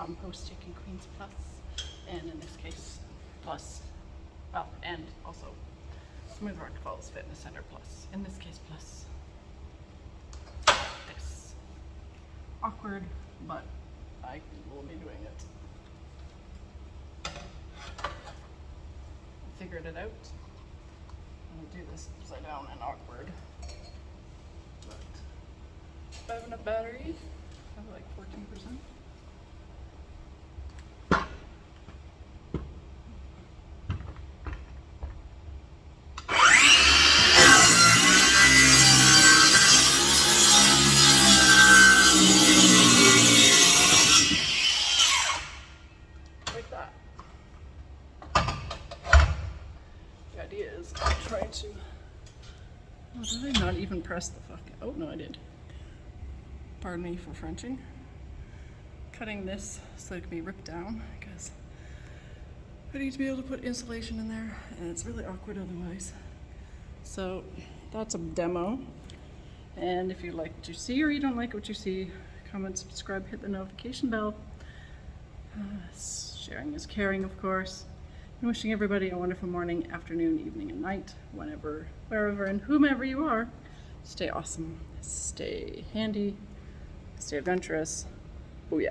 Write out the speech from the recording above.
compost taking Queens Plus, and in this case Plus, well, and also Smooth Rock Falls Fitness Center Plus. In this case Plus. This. Awkward, but I will be doing it. Figured it out. I'm gonna do this upside down and awkward. But if I have enough battery, I have like 14%. Like that. The idea is I'm trying to. Oh, did I not even press the fuck? Oh no, I did. Pardon me for Frenching. Cutting this so it can be ripped down because I need to be able to put insulation in there, and it's really awkward otherwise. So that's a demo. And if you like what you see or you don't like what you see, comment, subscribe, hit the notification bell. Sharing is caring, of course. And wishing everybody a wonderful morning, afternoon, evening, and night, whenever, wherever, and whomever you are. Stay awesome, stay handy, stay adventurous. Booyah.